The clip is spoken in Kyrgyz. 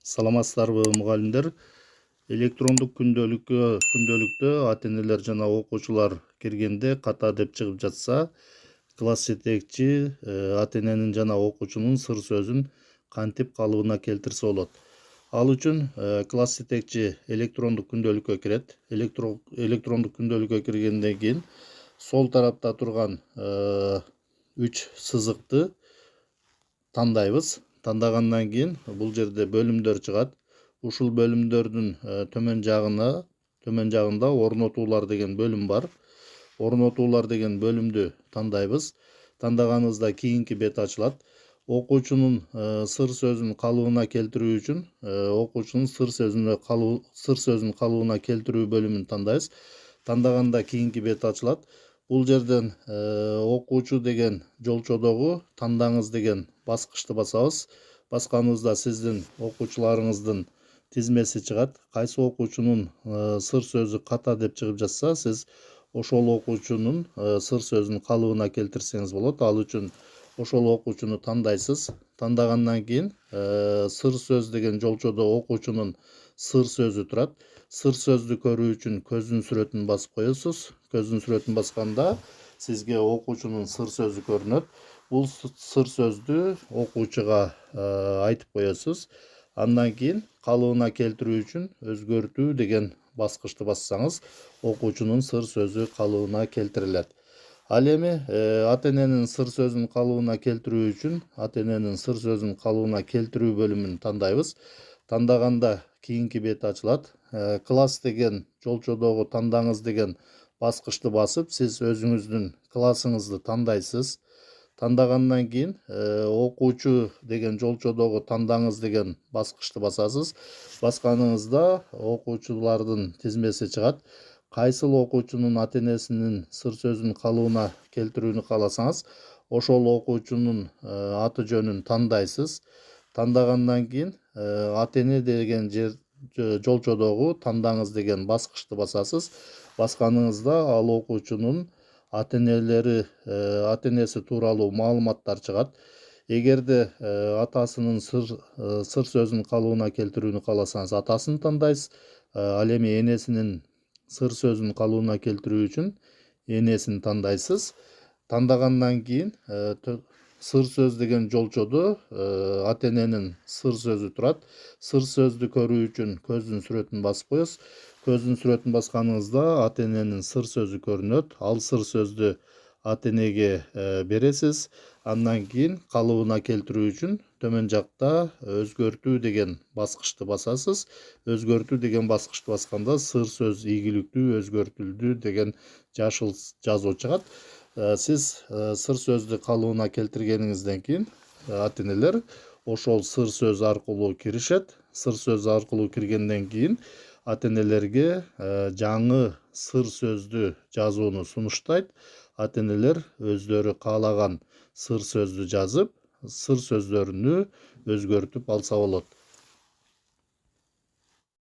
Саламатсыздарбы мугалимдер? Электрондук күндөлүктө ата-энелер жана окуучулар киргенде ката деп чыгып жатса, класс жетекчи ата-эненин жана окуучунун сыр сөзүн кантип калыбына келтирсе болот? Ал үчүн класс жетекчи электрондук күндөлүккө кирет. Электрондук күндөлүккө киргенден кийин сол тарапта турган 3 сызыкты тандайбыз. Тандагандан кийин бул жерде бөлүмдөр чыгат. Ушул бөлүмдөрдүн төмөн жагында орнотуулар деген бөлүм бар. Орнотуулар деген бөлүмдү тандайбыз. Тандаганыбызда кийинки бет ачылат. Окуучунун сыр сөзүн калыбына келтирүү үчүн окуучунун сыр сөзүн калыбына келтирүү бөлүмүн тандайбыз. Тандаганда кийинки бет ачылат. Бул жерден окуучу деген жолчодогу тандаңыз деген баскычты басабыз. Басканыбызда сиздин окуучуларыңыздын тизмеси чыгат. Кайсы окуучунун сыр сөзү ката деп чыгып жатса, сиз ошол окуучунун сыр сөзүн калыбына келтирсеңиз болот. Ал үчүн ошол окуучуну тандайсыз. Тандагандан кийин сыр сөз деген жолчодо окуучунун сыр сөзү турат. Сыр сөздү көрүү үчүн көздүн сүрөтүн басып коесуз. Көздүн сүрөтүн басканда сизге окуучунун сыр сөзү көрүнөт. Бул сыр сөздү окуучуга айтып коесуз. Андан кийин калыбына келтирүү үчүн өзгөртүү деген баскычты бассаңыз, окуучунун сыр сөзү калыбына келтирилет. Ал эми ата-эненин сыр сөзүн калыбына келтирүү үчүн ата-эненин сыр сөзүн калыбына келтирүү бөлүмүн тандайбыз. Тандаганда кийинки бет ачылат. Класс деген жолчодогу тандаңыз деген баскычты басып, сиз өзүңүздүн классыңызды тандайсыз. Тандагандан кийин окуучу деген жолчодогу тандаңыз деген баскычты басасыз. Басканыңызда окуучулардын тизмеси чыгат. Кайсыл окуучунун ата-энесинин сыр сөзүн калыбына келтирүүнү кааласаңыз, ошол окуучунун аты жөнүн тандайсыз. Тандагандан кийин ата-эне деген жолчодогу тандаңыз деген баскычты басасыз. Басканыңызда ал окуучунун ата-энеси тууралуу маалыматтар чыгат. Эгерде атасынын сыр сөзүн калыбына келтирүүнү кааласаңыз, атасын тандайсыз. Ал эми энесинин сыр сөзүн калыбына келтирүү үчүн энесин тандайсыз. Тандагандан кийин сыр сөз деген жолчодо ата-эненин сыр сөзү турат. Сыр сөздү көрүү үчүн көздүн сүрөтүн басып коесуз. Көздүн сүрөтүн басканыңызда ата-эненин сыр сөзү көрүнөт. Ал сыр сөздү ата-энеге бересиз. Андан кийин калыбына келтирүү үчүн төмөн жакта өзгөртүү деген баскычты басасыз. Өзгөртүү деген баскычты басканда сыр сөз ийгиликтүү өзгөртүлдү деген жашыл жазуу чыгат. Сиз сыр сөздү калыбына келтиргениңизден кийин ата-энелер ошол сыр сөз аркылуу киришет. Сыр сөз аркылуу киргенден кийин ата-энелерге жаңы сыр сөздү жазууну сунуштайт. Ата-энелер өздөрү каалаган сыр сөздү жазып, сыр сөздөрүнү өзгөртүп алса болот.